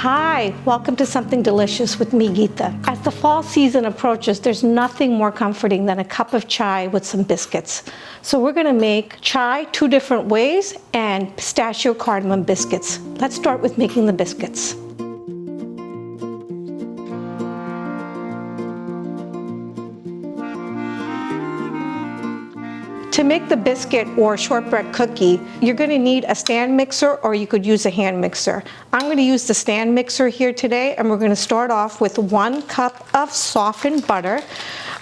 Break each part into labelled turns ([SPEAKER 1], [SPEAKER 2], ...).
[SPEAKER 1] Hi, welcome to Something Delicious with me, Geeta. As the fall season approaches, there's nothing more comforting than a cup of chai with some biscuits. So we're gonna make chai two different ways and pistachio cardamom biscuits. Let's start with making the biscuits. To make the biscuit or shortbread cookie, you're gonna need a stand mixer or you could use a hand mixer. I'm gonna use the stand mixer here today, and we're gonna start off with 1 cup of softened butter.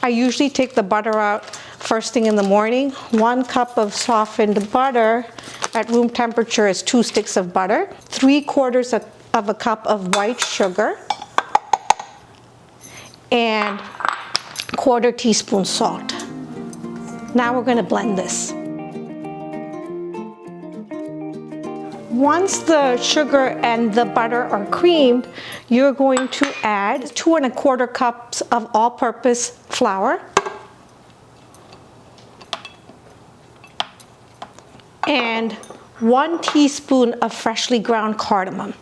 [SPEAKER 1] I usually take the butter out first thing in the morning. 1 cup of softened butter at room temperature is 2 sticks of butter. 3/4 of a cup of white sugar, and 1/4 teaspoon salt. Now we're going to blend this. Once the sugar and the butter are creamed, you're going to add 2 1/4 cups of all-purpose flour and 1 teaspoon of freshly ground cardamom.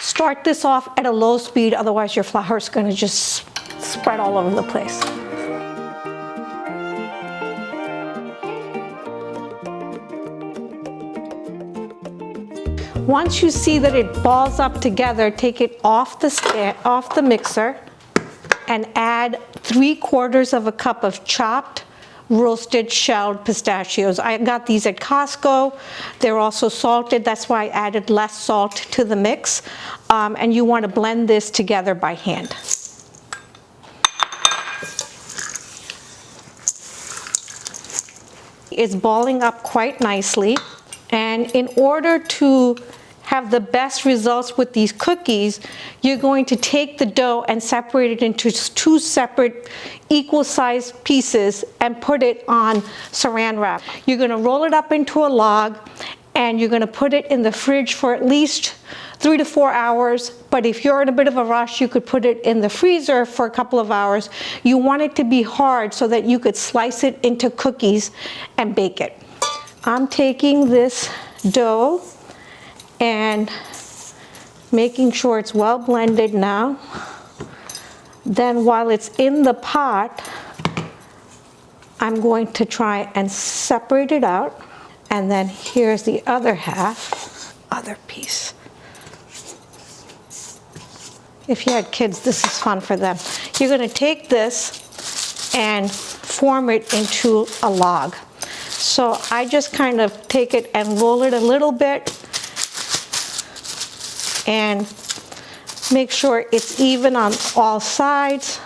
[SPEAKER 1] Start this off at a low speed, otherwise your flour is going to just spread all over the place. Once you see that it balls up together, take it off the mixer and add 3/4 of a cup of chopped roasted shelled pistachios. I got these at Costco. They're also salted. That's why I added less salt to the mix. And you want to blend this together by hand. It's balling up quite nicely. And in order to have the best results with these cookies, you're going to take the dough and separate it into 2 separate equal-sized pieces and put it on saran wrap. You're going to roll it up into a log and you're going to put it in the fridge for at least 3 to 4 hours. But if you're in a bit of a rush, you could put it in the freezer for a couple of hours. You want it to be hard so that you could slice it into cookies and bake it. I'm taking this dough and making sure it's well blended now. Then while it's in the pot, I'm going to try and separate it out. And then here's the other piece. If you had kids, this is fun for them. You're going to take this and form it into a log. So I just kind of take it and roll it a little bit and make sure it's even on all sides.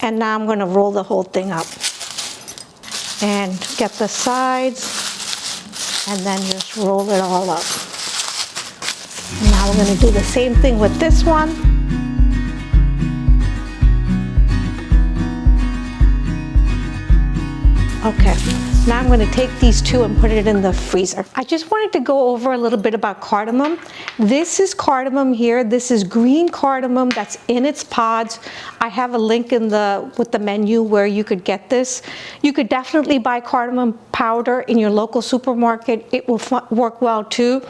[SPEAKER 1] And now I'm going to roll the whole thing up and get the sides and then just roll it all up. Now we're going to do the same thing with this one. Okay, now I'm going to take these 2 and put it in the freezer. I just wanted to go over a little bit about cardamom. This is cardamom here. This is green cardamom that's in its pods. I have a link with the menu where you could get this. You could definitely buy cardamom powder in your local supermarket. It will work well too.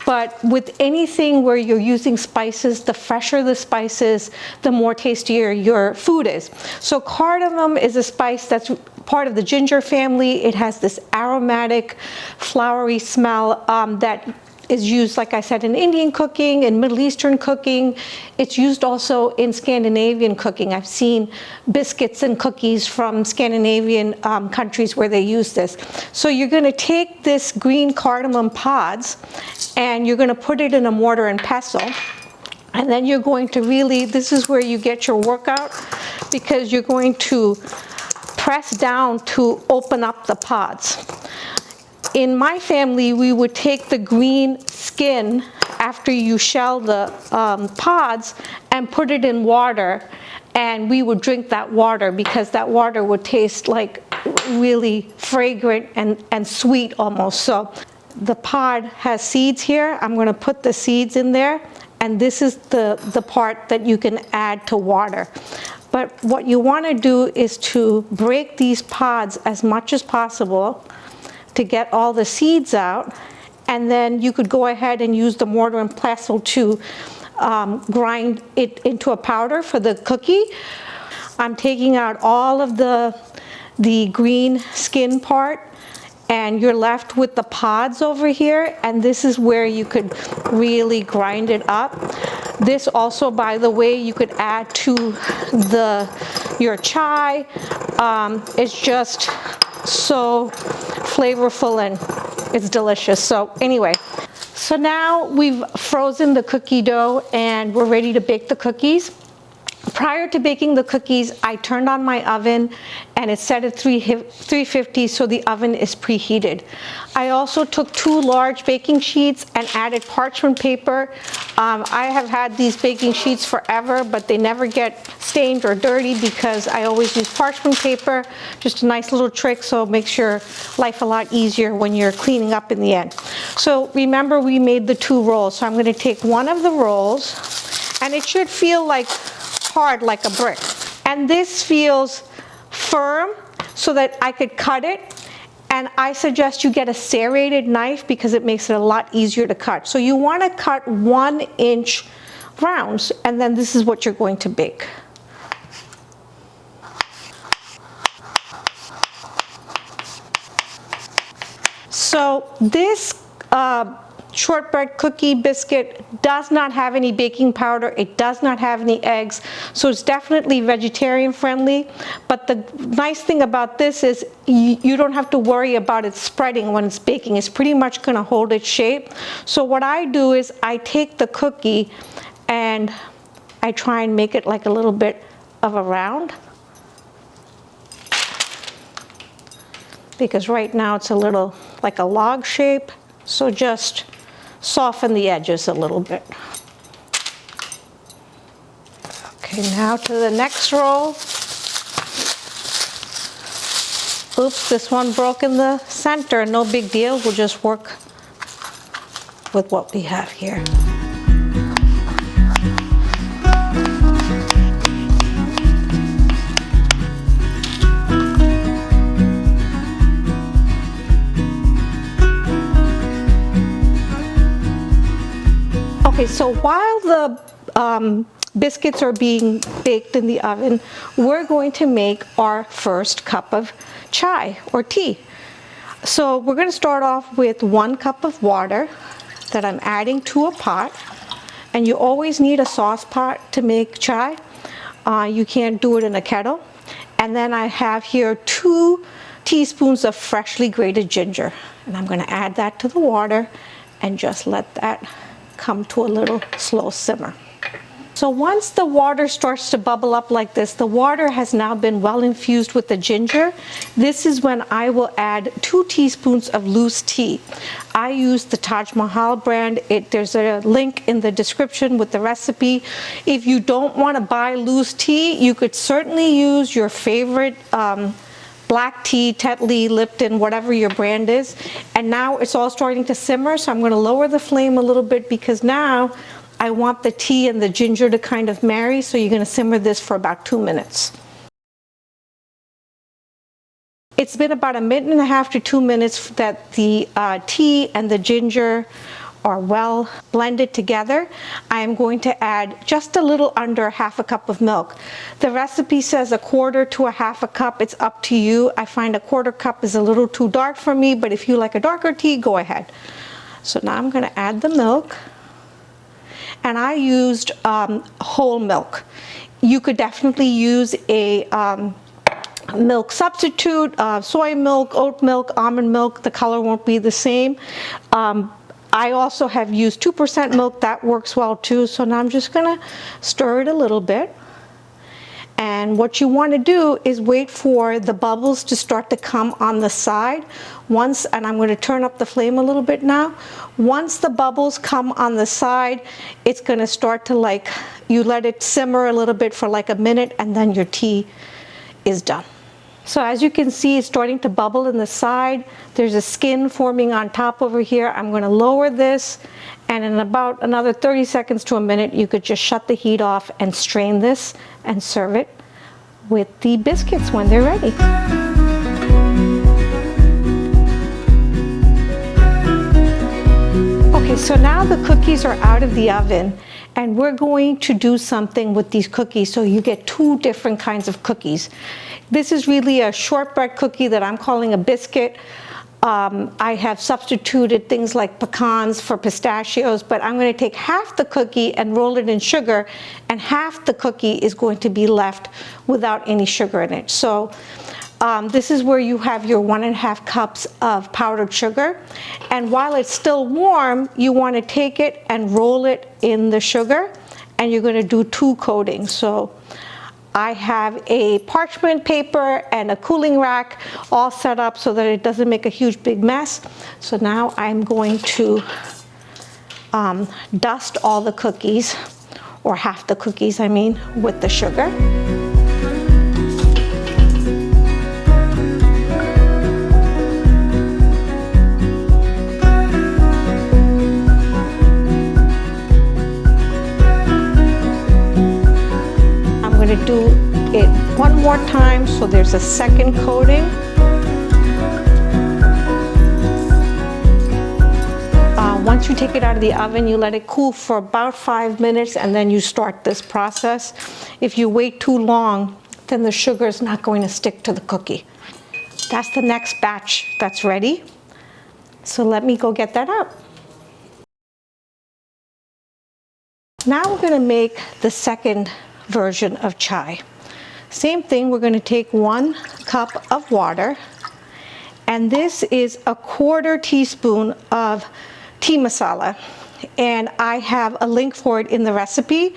[SPEAKER 1] But with anything where you're using spices, the fresher the spices, the more tastier your food is. So cardamom is a spice that's part of the ginger family. It has this aromatic, flowery smell that is used, like I said, in Indian cooking, in Middle Eastern cooking. It's used also in Scandinavian cooking. I've seen biscuits and cookies from Scandinavian countries where they use this. So you're going to take this green cardamom pods and you're going to put it in a mortar and pestle. And then you're going to this is where you get your workout, because you're going to press down to open up the pods. In my family, we would take the green skin after you shell the pods and put it in water, and we would drink that water because that water would taste like really fragrant and sweet almost. So the pod has seeds here. I'm going to put the seeds in there, and this is the part that you can add to water. But what you want to do is to break these pods as much as possible to get all the seeds out, and then you could go ahead and use the mortar and pestle to grind it into a powder for the cookie. I'm taking out all of the green skin part, and you're left with the pods over here, and this is where you could really grind it up. This also, by the way, you could add to your chai. It's just so flavorful and it's delicious. So anyway, so now we've frozen the cookie dough and we're ready to bake the cookies. Prior to baking the cookies, I turned on my oven and it's set at 350, so the oven is preheated. I also took 2 large baking sheets and added parchment paper. I have had these baking sheets forever, but they never get stained or dirty because I always use parchment paper. Just a nice little trick, so it makes your life a lot easier when you're cleaning up in the end. So remember, we made the 2 rolls. So I'm going to take one of the rolls, and it should feel like hard like a brick, and this feels firm so that I could cut it. And I suggest you get a serrated knife because it makes it a lot easier to cut. So you want to cut 1-inch rounds, and then this is what you're going to bake. So this shortbread cookie biscuit does not have any baking powder, it does not have any eggs, so it's definitely vegetarian friendly. But the nice thing about this is you don't have to worry about it spreading when it's baking. It's pretty much going to hold its shape. So what I do is I take the cookie and I try and make it like a little bit of a round, because right now it's a little like a log shape. So just soften the edges a little bit. Okay, now to the next roll. Oops, this one broke in the center. No big deal, we'll just work with what we have here. Okay, so while the biscuits are being baked in the oven, we're going to make our first cup of chai or tea. So we're going to start off with 1 cup of water that I'm adding to a pot. And you always need a sauce pot to make chai. You can't do it in a kettle. And then I have here 2 teaspoons of freshly grated ginger. And I'm going to add that to the water and just let that come to a little slow simmer. So once the water starts to bubble up like this, the water has now been well infused with the ginger. This is when I will add 2 teaspoons of loose tea. I use the Taj Mahal brand. There's a link in the description with the recipe. If you don't want to buy loose tea, you could certainly use your favorite black tea, Tetley, Lipton, whatever your brand is. And now it's all starting to simmer, so I'm going to lower the flame a little bit because now I want the tea and the ginger to kind of marry, so you're going to simmer this for about 2 minutes. It's been about 1.5 to 2 minutes that the tea and the ginger are well blended together. I am going to add just a little under 1/2 cup of milk. The recipe says 1/4 to 1/2 cup. It's up to you. I find 1/4 cup is a little too dark for me, but if you like a darker tea, go ahead. So now I'm going to add the milk, and I used whole milk. You could definitely use a milk substitute, soy milk, oat milk, almond milk. The color won't be the same. I also have used 2% milk. That works well too. So now I'm just going to stir it a little bit. And what you want to do is wait for the bubbles to start to come on the side. And I'm going to turn up the flame a little bit now. Once the bubbles come on the side, it's going to start to you let it simmer a little bit for like a minute, and then your tea is done. So as you can see, it's starting to bubble in the side. There's a skin forming on top over here. I'm going to lower this, and in about another 30 seconds to a minute, you could just shut the heat off and strain this and serve it with the biscuits when they're ready. Okay, so now the cookies are out of the oven, and we're going to do something with these cookies so you get two different kinds of cookies. This is really a shortbread cookie that I'm calling a biscuit. I have substituted things like pecans for pistachios, but I'm going to take half the cookie and roll it in sugar, and half the cookie is going to be left without any sugar in it. So this is where you have your 1.5 cups of powdered sugar, and while it's still warm, you want to take it and roll it in the sugar, and you're going to do 2 coatings. So I have a parchment paper and a cooling rack all set up so that it doesn't make a huge big mess. So now I'm going to dust all the cookies, or half the cookies I mean, with the sugar. Do it one more time so there's a second coating. Once you take it out of the oven, you let it cool for about 5 minutes, and then you start this process. If you wait too long, then the sugar is not going to stick to the cookie. That's the next batch that's ready. So let me go get that out. Now we're going to make the second version of chai. Same thing, we're going to take 1 cup of water, and this is a 1/4 teaspoon of tea masala, and I have a link for it in the recipe.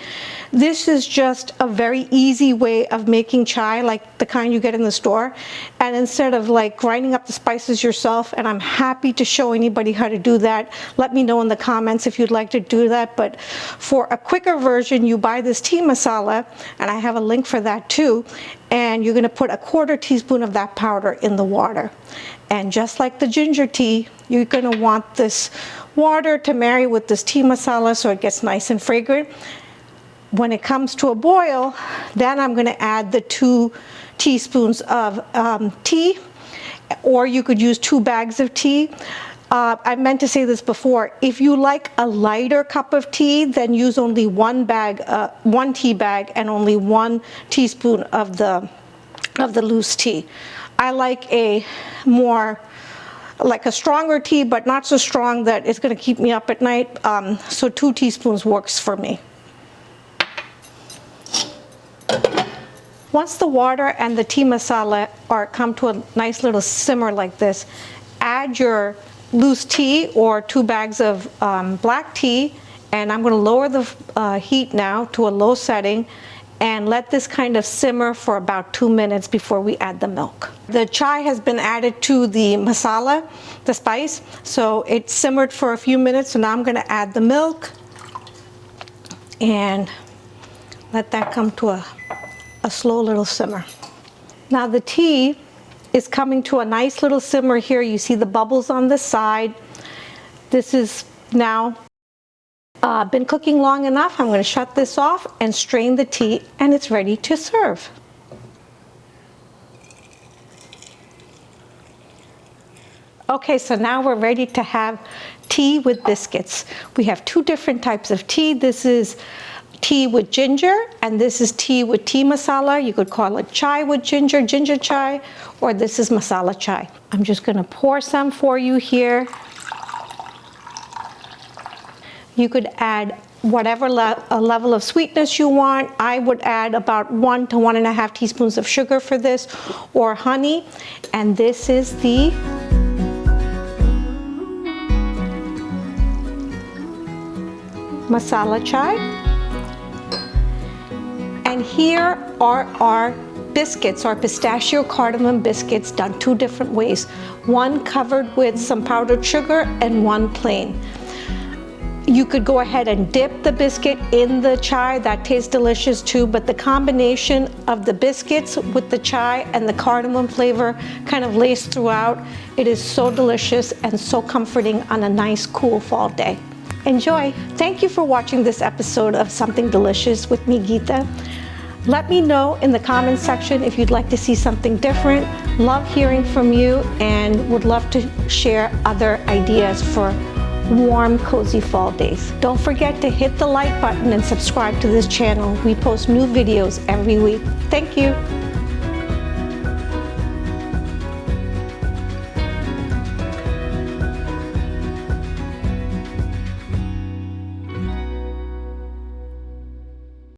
[SPEAKER 1] This is just a very easy way of making chai, like the kind you get in the store, and instead of like grinding up the spices yourself, and I'm happy to show anybody how to do that. Let me know in the comments if you'd like to do that. But for a quicker version, you buy this tea masala, and I have a link for that too, and you're going to put a 1/4 teaspoon of that powder in the water. And just like the ginger tea, you're going to want this water to marry with this tea masala so it gets nice and fragrant. When it comes to a boil, then I'm going to add the 2 teaspoons of tea, or you could use 2 bags of tea. I meant to say this before. If you like a lighter cup of tea, then use only 1 bag, 1 tea bag, and only 1 teaspoon of the loose tea. I like a more like a stronger tea, but not so strong that it's going to keep me up at night. So 2 teaspoons works for me. Once the water and the tea masala come to a nice little simmer like this, add your loose tea or 2 bags of black tea, and I'm going to lower the heat now to a low setting and let this kind of simmer for about 2 minutes before we add the milk. The chai has been added to the masala, the spice, so it simmered for a few minutes. So now I'm going to add the milk and let that come to a slow little simmer. Now the tea is coming to a nice little simmer here. You see the bubbles on the side. This is now been cooking long enough. I'm going to shut this off and strain the tea, and it's ready to serve. Okay, so now we're ready to have tea with biscuits. We have 2 different types of tea. This is tea with ginger, and this is tea with tea masala. You could call it chai with ginger, ginger chai, or this is masala chai. I'm just going to pour some for you here. You could add whatever level of sweetness you want. I would add about 1 to 1.5 teaspoons of sugar for this, or honey. And this is the masala chai. And here are our biscuits, our pistachio cardamom biscuits, done 2 different ways. One covered with some powdered sugar and one plain. You could go ahead and dip the biscuit in the chai, that tastes delicious too, but the combination of the biscuits with the chai and the cardamom flavor kind of laced throughout, it is so delicious and so comforting on a nice cool fall day. Enjoy. Thank you for watching this episode of Something Delicious with me, Geeta. Let me know in the comments section if you'd like to see something different. Love hearing from you and would love to share other ideas for warm, cozy fall days. Don't forget to hit the like button and subscribe to this channel. We post new videos every week. Thank you.